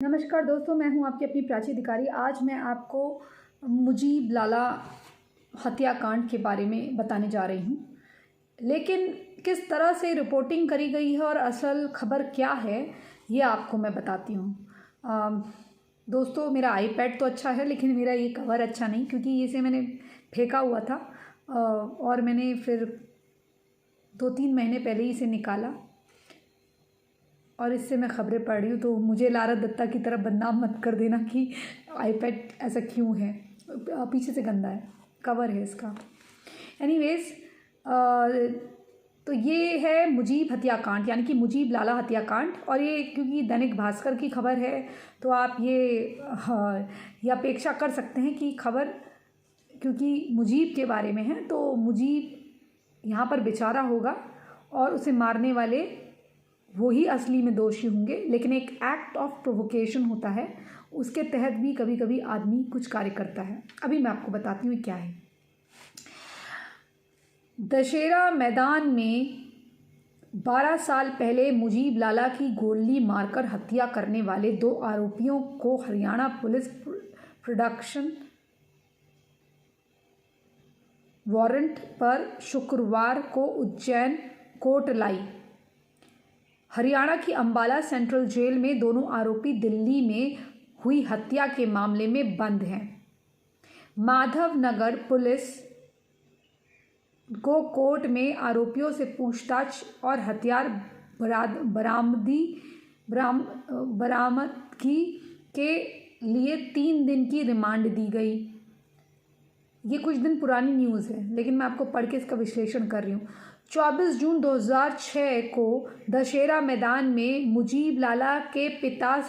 नमस्कार दोस्तों, मैं हूं आपकी अपनी प्राची अधिकारी। आज मैं आपको मुजीब लाला हत्याकांड के बारे में बताने जा रही हूं, लेकिन किस तरह से रिपोर्टिंग करी गई है और असल खबर क्या है ये आपको मैं बताती हूं। दोस्तों, मेरा आईपैड तो अच्छा है लेकिन मेरा ये कवर अच्छा नहीं, क्योंकि इसे मैंने फेंका हुआ था और मैंने फिर 2-3 महीने पहले ही इसे निकाला और इससे मैं खबरें पढ़ रही हूँ। तो मुझे लारा दत्ता की तरह बदनाम मत कर देना कि आईपैड ऐसा क्यों है, पीछे से गंदा है, कवर है इसका। एनीवेज, तो ये है मुजीब हत्याकांड, यानी कि मुजीब लाला हत्याकांड। और ये क्योंकि दैनिक भास्कर की खबर है तो आप ये अपेक्षा कर सकते हैं कि खबर क्योंकि मुजीब के बारे में है तो मुजीब यहाँ पर बेचारा होगा और उसे मारने वाले वो ही असली में दोषी होंगे। लेकिन एक एक्ट ऑफ प्रोवोकेशन होता है, उसके तहत भी कभी कभी आदमी कुछ कार्य करता है। अभी मैं आपको बताती हूँ क्या है। दशहरा मैदान में 12 साल पहले मुजीब लाला की गोली मारकर हत्या करने वाले 2 आरोपियों को हरियाणा पुलिस प्रोडक्शन वारंट पर शुक्रवार को उज्जैन कोर्ट लाई। हरियाणा की अंबाला सेंट्रल जेल में दोनों आरोपी दिल्ली में हुई हत्या के मामले में बंद हैं। माधव नगर पुलिस को कोर्ट में आरोपियों से पूछताछ और हथियार बरामदगी के लिए 3 दिन की रिमांड दी गई। ये कुछ दिन पुरानी न्यूज़ है लेकिन मैं आपको पढ़ के इसका विश्लेषण कर रही हूँ। 24 जून 2006 को दशहरा मैदान में मुजीब लाला पिता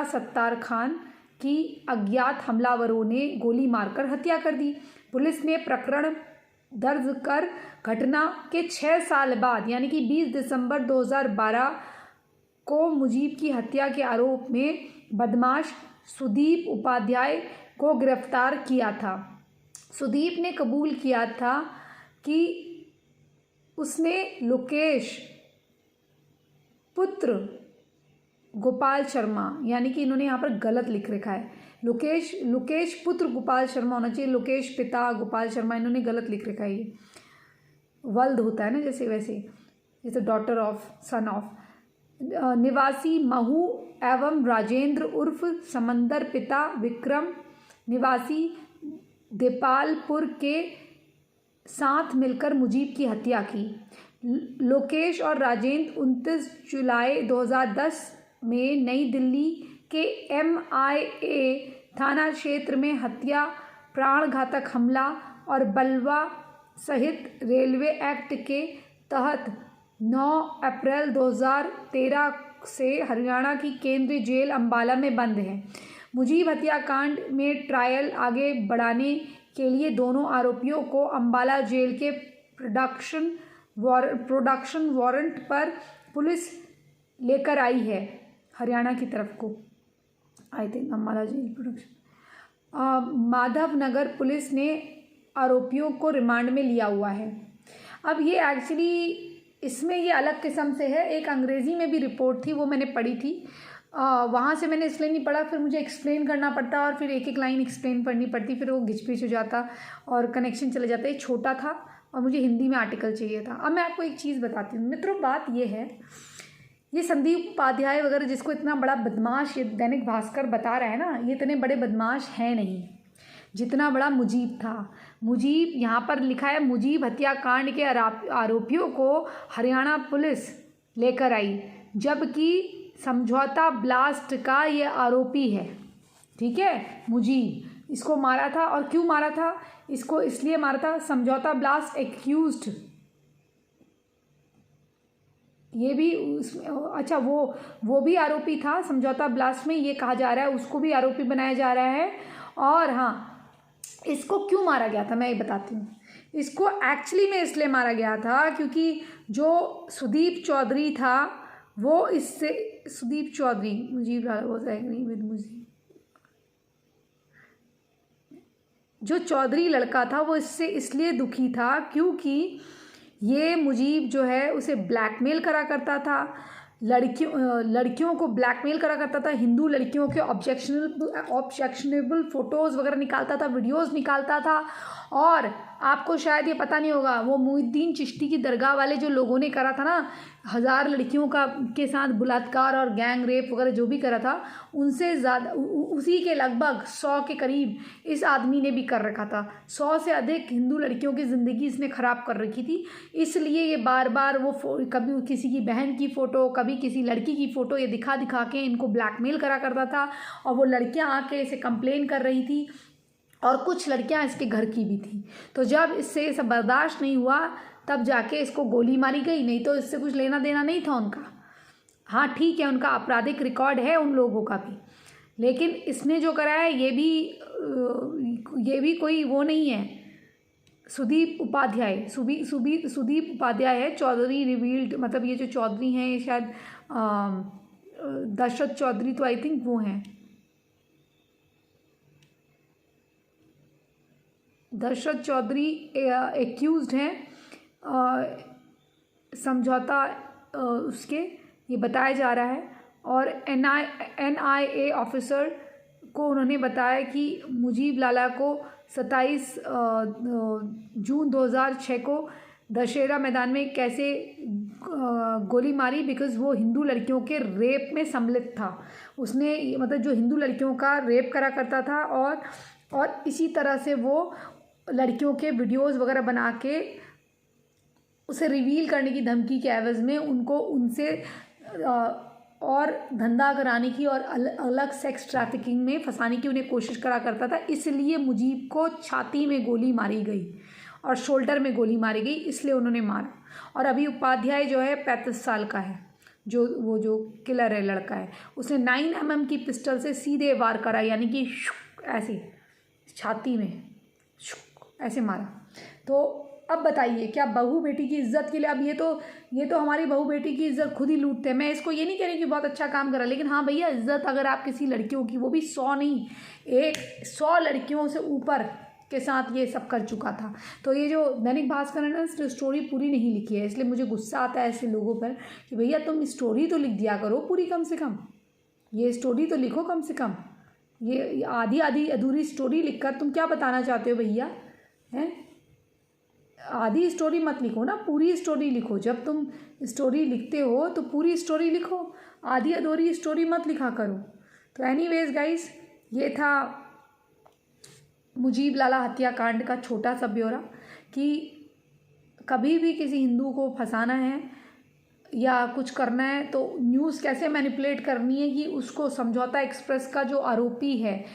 सत्तार खान की अज्ञात हमलावरों ने गोली मारकर हत्या कर दी। पुलिस ने प्रकरण दर्ज कर घटना के 6 साल बाद यानी कि 20 दिसंबर 2012 को मुजीब की हत्या के आरोप में बदमाश सुदीप उपाध्याय को गिरफ्तार किया था। सुदीप ने कबूल किया था कि उसने लोकेश पुत्र गोपाल शर्मा, यानी कि इन्होंने यहाँ पर गलत लिख रखा है, लोकेश पुत्र गोपाल शर्मा होना चाहिए, लोकेश पिता गोपाल शर्मा, इन्होंने गलत लिख रखा है। ये वल्द होता है ना, जैसे डॉटर ऑफ, सन ऑफ। निवासी महू एवं राजेंद्र उर्फ समंदर पिता विक्रम निवासी देपालपुर के साथ मिलकर मुजीब की हत्या की। लोकेश और राजेंद्र 29 जुलाई 2010 में नई दिल्ली के MIA थाना क्षेत्र में हत्या, प्राणघातक हमला और बलवा सहित रेलवे एक्ट के तहत 9 अप्रैल 2013 से हरियाणा की केंद्रीय जेल अंबाला में बंद है। मुजीब हत्याकांड में ट्रायल आगे बढ़ाने के लिए दोनों आरोपियों को अंबाला जेल के प्रोडक्शन वारंट पर पुलिस लेकर आई है। हरियाणा की तरफ को I think Ambala jail production. Madhav Nagar police ने आरोपियों को रिमांड में लिया हुआ है। अब ये एक्चुअली इसमें ये अलग किस्म से है। एक अंग्रेज़ी में भी रिपोर्ट थी, वो मैंने पढ़ी थी, वहाँ से मैंने इसलिए नहीं पढ़ा, फिर मुझे एक्सप्लेन करना पड़ता और फिर एक एक लाइन एक्सप्लेन पढ़नी पड़ती, फिर वो घिच-पिच हो जाता और कनेक्शन चले जाता। ये छोटा था और मुझे हिंदी में आर्टिकल चाहिए था। अब मैं आपको एक चीज़ बताती हूँ मित्रों, बात ये है, ये संदीप उपाध्याय वगैरह जिसको इतना बड़ा बदमाश ये दैनिक भास्कर बता रहा है ना, ये इतने बड़े बदमाश हैं नहीं जितना बड़ा मुजीब था। मुजीब, यहाँ पर लिखा है मुजीब हत्याकांड के आरोपियों को हरियाणा पुलिस लेकर आई, जबकि समझौता ब्लास्ट का ये आरोपी है। ठीक है, मुजीब इसको मारा था। और क्यों मारा था इसको? इसलिए मारा था, समझौता ब्लास्ट एक्यूज्ड, ये भी अच्छा वो भी आरोपी था समझौता ब्लास्ट में, ये कहा जा रहा है, उसको भी आरोपी बनाया जा रहा है। और हाँ, इसको क्यों मारा गया था मैं ये बताती हूँ। इसको एक्चुअली में इसलिए मारा गया था क्योंकि जो सुदीप चौधरी था वो इससे, Sudeep Chaudhary, Mujib was agree with Mujib, जो चौधरी लड़का था वो इससे इसलिए दुखी था क्योंकि ये मुजीब जो है उसे ब्लैकमेल करा करता था, लड़कियों को ब्लैकमेल करा करता था, हिंदू लड़कियों के ऑब्जेक्शनेबल फ़ोटोज़ वगैरह निकालता था, वीडियोज़ निकालता था। और आपको शायद ये पता नहीं होगा, वो मोहिउद्दीन चिश्ती की दरगाह वाले जो लोगों ने करा था ना, 1000 लड़कियों के साथ बलात्कार और गैंग रेप वगैरह जो भी करा था, उनसे ज़्यादा उसी के लगभग 100 के करीब इस आदमी ने भी कर रखा था। 100 से अधिक हिंदू लड़कियों की ज़िंदगी इसने ख़राब कर रखी थी। इसलिए ये बार बार वो कभी किसी की बहन की फ़ोटो, कभी किसी लड़की की फ़ोटो ये दिखा दिखा के इनको ब्लैकमेल करा करता था। और वो लड़कियां आके इसे कंप्लेन कर रही थी, और कुछ लड़कियां इसके घर की भी थी। तो जब इससे ये सब बर्दाश्त नहीं हुआ, तब जाके इसको गोली मारी गई। नहीं तो इससे कुछ लेना देना नहीं था उनका। हाँ ठीक है, उनका आपराधिक रिकॉर्ड है उन लोगों का भी, लेकिन इसने जो करा है ये भी कोई वो नहीं है। सुदीप उपाध्याय है, चौधरी रिवील्ड, मतलब ये जो चौधरी हैं ये शायद दशरथ चौधरी, तो आई थिंक वो हैं दशरथ चौधरी एक्यूज्ड हैं समझौता उसके, ये बताया जा रहा है। और NIA ऑफिसर को उन्होंने बताया कि मुजीब लाला को 27 जून 2006 को दशहरा मैदान में कैसे गोली मारी, बिकॉज़ वो हिंदू लड़कियों के रेप में सम्मिलित था। उसने मतलब जो हिंदू लड़कियों का रेप करा करता था, और इसी तरह से वो लड़कियों के वीडियोज़ वगैरह बना के उसे रिवील करने की धमकी के एवज़ में उनको उनसे और धंधा कराने की और अलग सेक्स ट्रैफिकिंग में फंसाने की उन्हें कोशिश करा करता था। इसलिए मुजीब को छाती में गोली मारी गई और शोल्डर में गोली मारी गई, इसलिए उन्होंने मारा। और अभी उपाध्याय जो है 35 साल का है, जो किलर है लड़का है, उसने 9 mm की पिस्टल से सीधे वार करा, यानी कि ऐसे छाती में ऐसे मारा। तो अब बताइए, क्या बहू बेटी की इज्जत के लिए, अब ये तो हमारी बहू बेटी की इज्जत खुद ही लूटते हैं। मैं इसको ये नहीं कह रही कि बहुत अच्छा काम करा, लेकिन हाँ भैया, इज्जत अगर आप किसी लड़कियों की, वो भी 100 नहीं, 100 लड़कियों से ऊपर के साथ ये सब कर चुका था। तो ये जो दैनिक भास्कर है ना, स्टोरी पूरी नहीं लिखी है, इसलिए मुझे गुस्सा आता है ऐसे लोगों पर कि भैया तुम स्टोरी तो लिख दिया करो पूरी, कम से कम ये स्टोरी तो लिखो कम से कम। ये आधी अधूरी स्टोरी लिखकर तुम क्या बताना चाहते हो भैया? हैं, आधी स्टोरी मत लिखो ना, पूरी स्टोरी लिखो। जब तुम स्टोरी लिखते हो तो पूरी स्टोरी लिखो, आधी अधूरी स्टोरी मत लिखा करो। तो एनीवेज गाइस, ये था मुजीब लाला हत्याकांड का छोटा सा ब्यौरा, कि कभी भी किसी हिंदू को फंसाना है या कुछ करना है तो न्यूज़ कैसे मैनिपुलेट करनी है, कि उसको समझौता एक्सप्रेस का जो आरोपी है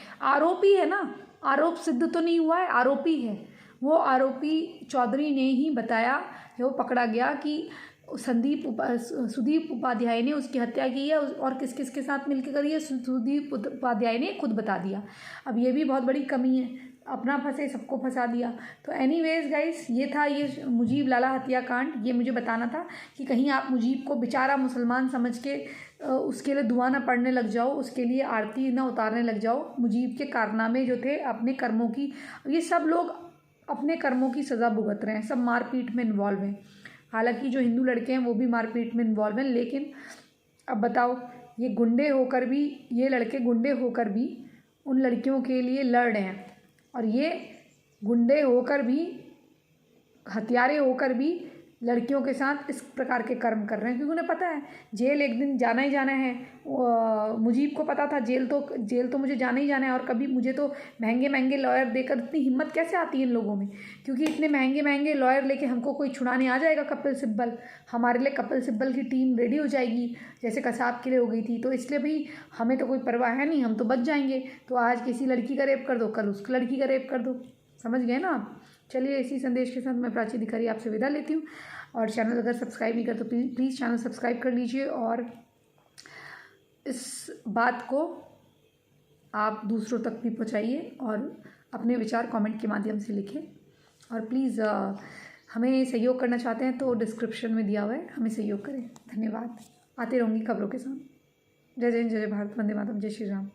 ना, आरोप सिद्ध तो नहीं हुआ है, आरोपी है, वो आरोपी चौधरी ने ही बताया है, वो पकड़ा गया कि सुदीप उपाध्याय ने उसकी हत्या की है, और किस किस के साथ मिलकर करी है, सुदीप उपाध्याय ने खुद बता दिया। अब ये भी बहुत बड़ी कमी है, अपना फंसे सबको फंसा दिया। तो एनीवेज गाइस, ये था ये मुजीब लाला हत्याकांड। ये मुझे बताना था कि कहीं आप मुजीब को बेचारा मुसलमान समझ के उसके लिए दुआ ना पढ़ने लग जाओ, उसके लिए आरती ना उतारने लग जाओ। मुजीब के कारनामे जो थे, अपने कर्मों की, ये सब लोग अपने कर्मों की सज़ा भुगत रहे हैं, सब मारपीट में इन्वॉल्व हैं। हालांकि जो हिंदू लड़के हैं वो भी मारपीट में इन्वॉल्व हैं, लेकिन अब बताओ, ये लड़के गुंडे होकर भी उन लड़कियों के लिए लड़ रहे हैं, और ये गुंडे होकर भी, हत्यारे होकर भी लड़कियों के साथ इस प्रकार के कर्म कर रहे हैं, क्योंकि उन्हें पता है जेल एक दिन जाना ही जाना है। मुजीब को पता था जेल तो मुझे जाना ही जाना है, और कभी मुझे तो महंगे महंगे लॉयर देकर, इतनी हिम्मत कैसे आती है इन लोगों में, क्योंकि इतने महंगे महंगे लॉयर लेके हमको कोई छुड़ाने आ जाएगा, कपिल सिब्बल, हमारे लिए कपिल सिब्बल की टीम रेडी हो जाएगी, जैसे कसाब के लिए हो गई थी। तो इसलिए भाई हमें तो कोई परवाह है नहीं, हम तो बच जाएंगे। तो आज किसी लड़की का रेप कर दो, कल उस लड़की का रेप कर दो, समझ गए ना आप? चलिए, इसी संदेश के साथ मैं प्राची अधिकारी आपसे विदा लेती हूँ। और चैनल अगर सब्सक्राइब नहीं कर तो प्लीज़ चैनल सब्सक्राइब कर लीजिए, और इस बात को आप दूसरों तक भी पहुँचाइए, और अपने विचार कमेंट के माध्यम से लिखें। और प्लीज़ हमें सहयोग करना चाहते हैं तो डिस्क्रिप्शन में दिया हुआ है, हमें सहयोग करें। धन्यवाद। आते रहूँगी खबरों के साथ। जय जय हिंद, जय जय भारत, वंदे मातरम, जय श्री राम।